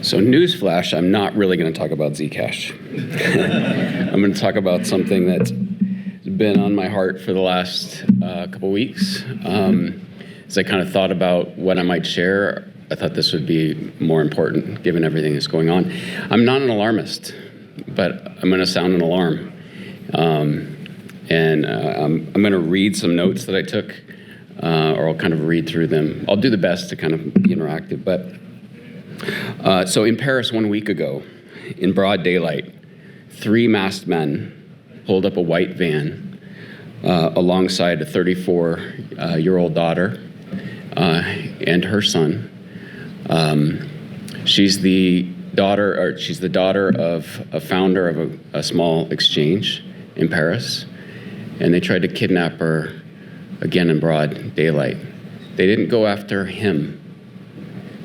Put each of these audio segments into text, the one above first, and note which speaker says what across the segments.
Speaker 1: So newsflash, I'm not really going to talk about Zcash. I'm going to talk about something that's been on my heart for the last couple weeks. As I kind of thought about what I might share, I thought this would be more important given everything that's going on. I'm not an alarmist, but I'm going to sound an alarm. I'm going to read some notes that I took, or I'll kind of read through them. I'll do the best to kind of be interactive. But so in Paris 1 week ago, in broad daylight, 3 masked men pulled up a white van alongside a 34-year-old daughter and her son. She's the daughter of a founder of a small exchange in Paris, and they tried to kidnap her again in broad daylight. They didn't go after him.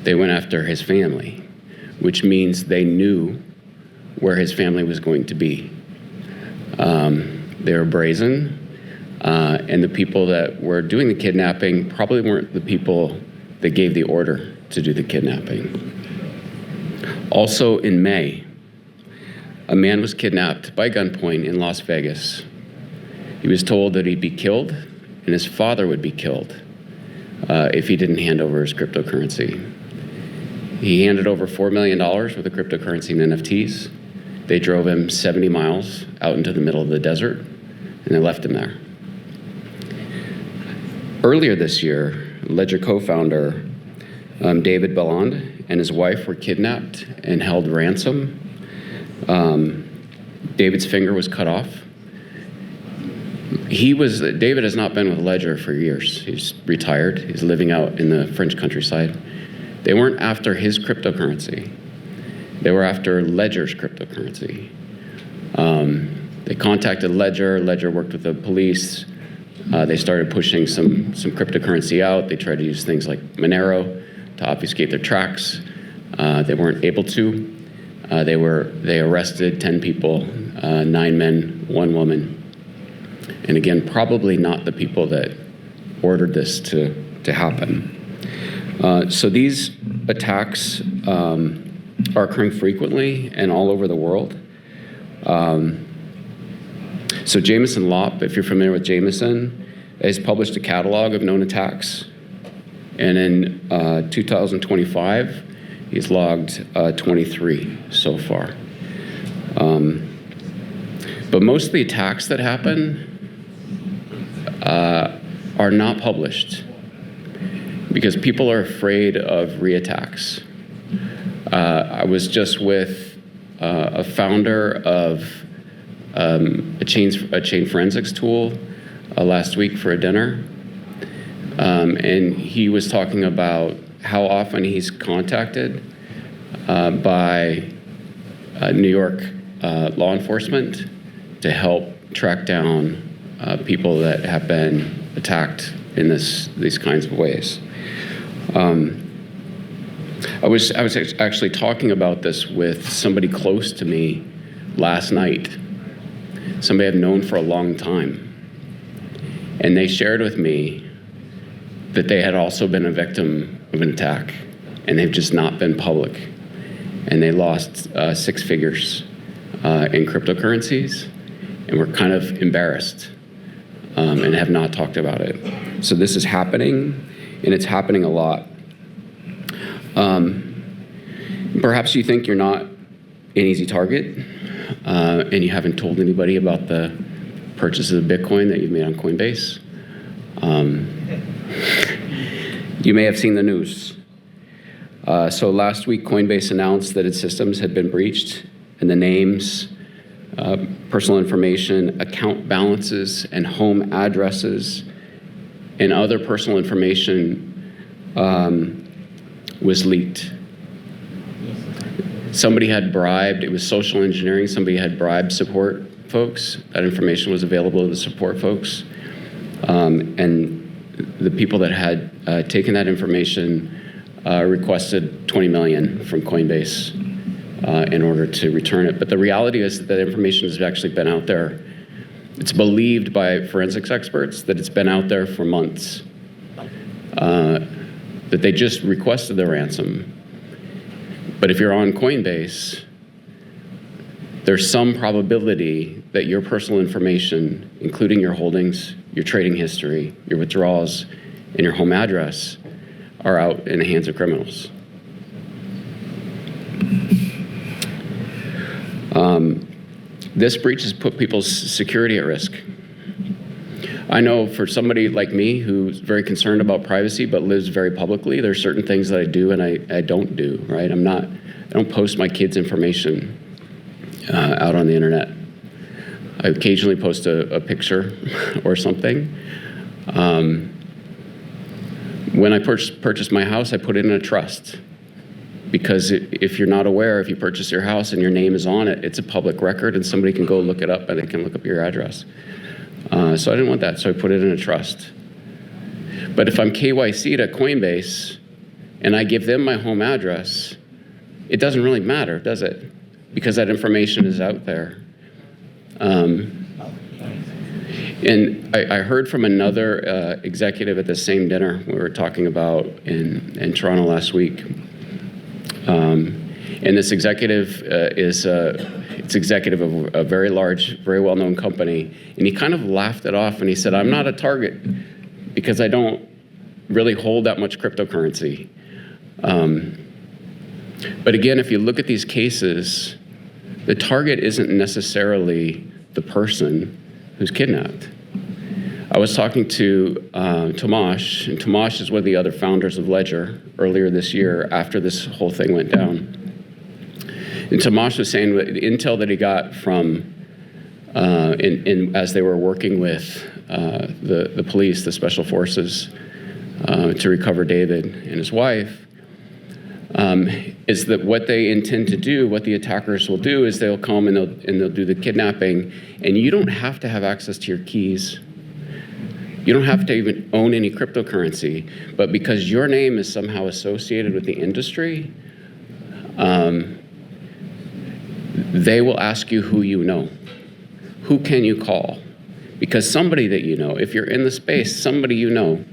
Speaker 1: They went after his family, which means they knew where his family was going to be. They were brazen, and the people that were doing the kidnapping probably weren't the people that gave the order to do the kidnapping. Also in May, a man was kidnapped by gunpoint in Las Vegas. He was told that he'd be killed and his father would be killed if he didn't hand over his cryptocurrency. He handed over $4 million worth of cryptocurrency and NFTs. They drove him 70 miles out into the middle of the desert, and they left him there. Earlier this year, Ledger co-founder David Belland and his wife were kidnapped and held ransom. David's finger was cut off. David has not been with Ledger for years. He's retired. He's living out in the French countryside. They weren't after his cryptocurrency. They were after Ledger's cryptocurrency. They contacted Ledger. Ledger worked with the police. They started pushing some cryptocurrency out. They tried to use things like Monero to obfuscate their tracks. They weren't able to. They arrested 10 people, 9 men, 1 woman. And again, probably not the people that ordered this to happen. So these attacks are occurring frequently and all over the world. So Jameson Lopp, if you're familiar with Jameson, has published a catalog of known attacks. And in 2025, he's logged 23 so far. But most of the attacks that happen are not published because people are afraid of reattacks. I was just with a founder of a chain forensics tool last week for a dinner, and he was talking about how often he's contacted by New York law enforcement to help track down people that have been attacked in these kinds of ways. I was actually talking about this with somebody close to me last night, somebody I've known for a long time. And they shared with me that they had also been a victim of an attack, and they've just not been public. And they lost 6 figures in cryptocurrencies, and were kind of embarrassed and have not talked about it. So this is happening, and it's happening a lot. Perhaps you think you're not an easy target, and you haven't told anybody about the purchase of the Bitcoin that you've made on Coinbase. You may have seen the news. So last week, Coinbase announced that its systems had been breached, and the names, personal information, account balances, and home addresses, and other personal information was leaked. Somebody had bribed, it was social engineering, somebody had bribed support folks. That information was available to the support folks. And the people that had taken that information requested $20 million from Coinbase in order to return it. But the reality is that information has actually been out there. It's believed by forensics experts that it's been out there for months, that they just requested the ransom. But if you're on Coinbase, there's some probability that your personal information, including your holdings, your trading history, your withdrawals, and your home address, are out in the hands of criminals. This breach has put people's security at risk. I know for somebody like me who's very concerned about privacy but lives very publicly, there's certain things that I do and I don't do, right? I don't post my kids' information out on the internet. I occasionally post a picture or something. When I purchased my house, I put it in a trust. Because if you're not aware, if you purchase your house and your name is on it, it's a public record and somebody can go look it up and they can look up your address. So I didn't want that, so I put it in a trust. But if I'm KYC'd at Coinbase and I give them my home address, it doesn't really matter, does it? Because that information is out there. And I heard from another executive at the same dinner we were talking about in Toronto last week. And this executive is executive of a very large, very well-known company. And he kind of laughed it off and he said, I'm not a target because I don't really hold that much cryptocurrency. But again, if you look at these cases, the target isn't necessarily the person who's kidnapped. I was talking to Tomasz, and Tomasz is one of the other founders of Ledger earlier this year after this whole thing went down. And Tomasz was saying the intel that he got from, as they were working with the police, the special forces, to recover David and his wife, is that what they intend to do, what the attackers will do is they'll come and they'll do the kidnapping, and you don't have to have access to your keys. You don't have to even own any cryptocurrency, but because your name is somehow associated with the industry, they will ask you who you know. Who can you call? Because somebody that you know, if you're in the space, somebody you know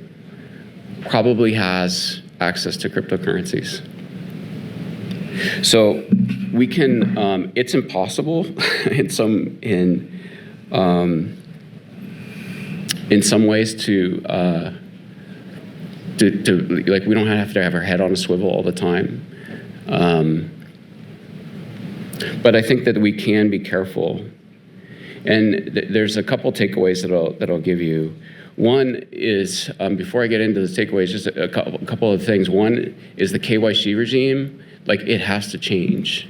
Speaker 1: probably has access to cryptocurrencies. So we can, it's impossible in some ways to like, we don't have to have our head on a swivel all the time. But I think that we can be careful. And there's a couple takeaways that I'll give you. One is, before I get into the takeaways, just a couple of things. One is the KYC regime, like, it has to change.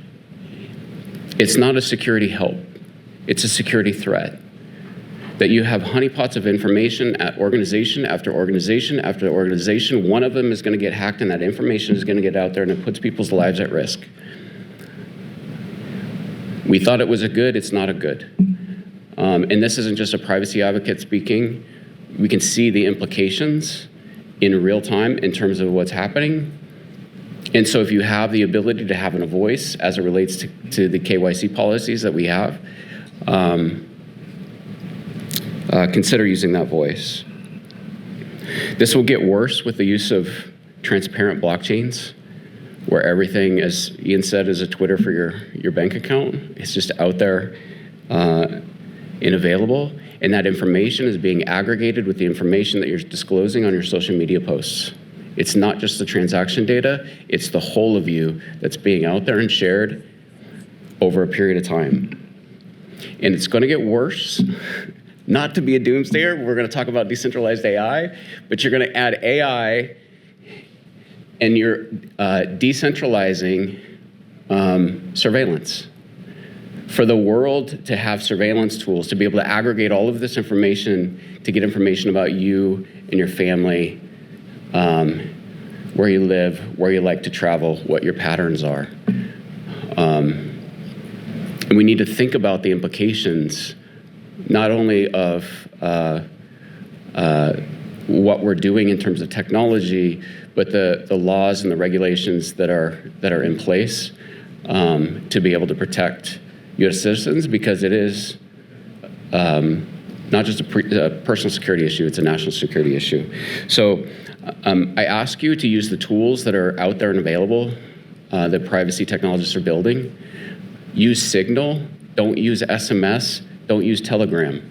Speaker 1: It's not a security help. It's a security threat. That you have honeypots of information at organization after organization after organization. One of them is going to get hacked and that information is going to get out there and it puts people's lives at risk. We thought it was a good, it's not a good. And this isn't just a privacy advocate speaking. We can see the implications in real time in terms of what's happening. And so if you have the ability to have a voice as it relates to the KYC policies that we have, consider using that voice. This will get worse with the use of transparent blockchains, where everything, as Ian said, is a Twitter for your bank account. It's just out there and available, and that information is being aggregated with the information that you're disclosing on your social media posts. It's not just the transaction data, it's the whole of you that's being out there and shared over a period of time. And it's going to get worse. Not to be a doomsdayer, we're going to talk about decentralized AI, but you're going to add AI and you're decentralizing surveillance. For the world to have surveillance tools, to be able to aggregate all of this information, to get information about you and your family, where you live, where you like to travel, what your patterns are. And we need to think about the implications not only of what we're doing in terms of technology, but the laws and the regulations that are in place to be able to protect U.S. citizens, because it is not just a personal security issue, it's a national security issue. So I ask you to use the tools that are out there and available that privacy technologists are building. Use Signal, don't use SMS, don't use Telegram.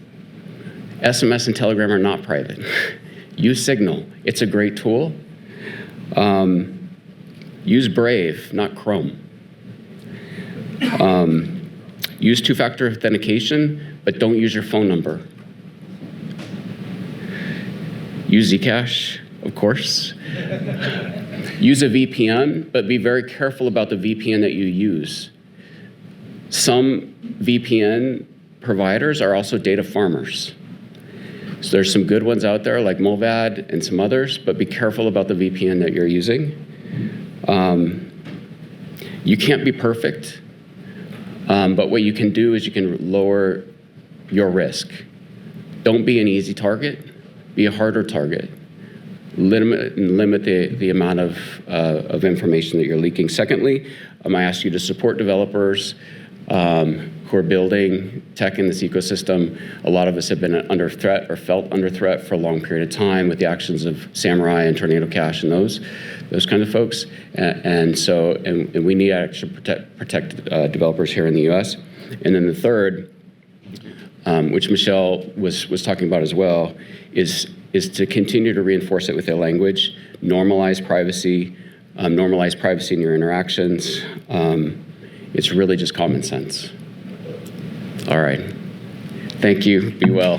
Speaker 1: SMS and Telegram are not private. Use Signal, it's a great tool. Use Brave, not Chrome. Use two-factor authentication, but don't use your phone number. Use Zcash, of course. Use a VPN, but be very careful about the VPN that you use. Some VPN providers are also data farmers. So there's some good ones out there like Mullvad and some others, but be careful about the VPN that you're using. You can't be perfect, but what you can do is you can lower your risk. Don't be an easy target, be a harder target. Limit the amount of information that you're leaking. Secondly, I ask you to support developers who are building tech in this ecosystem. A lot of us have been under threat or felt under threat for a long period of time with the actions of Samurai and Tornado Cash and those kind of folks. And we need to actually protect developers here in the US. And then the third, which Michelle was talking about as well, is to continue to reinforce it with their language, normalize privacy in your interactions. It's really just common sense. All right. Thank you. Be well.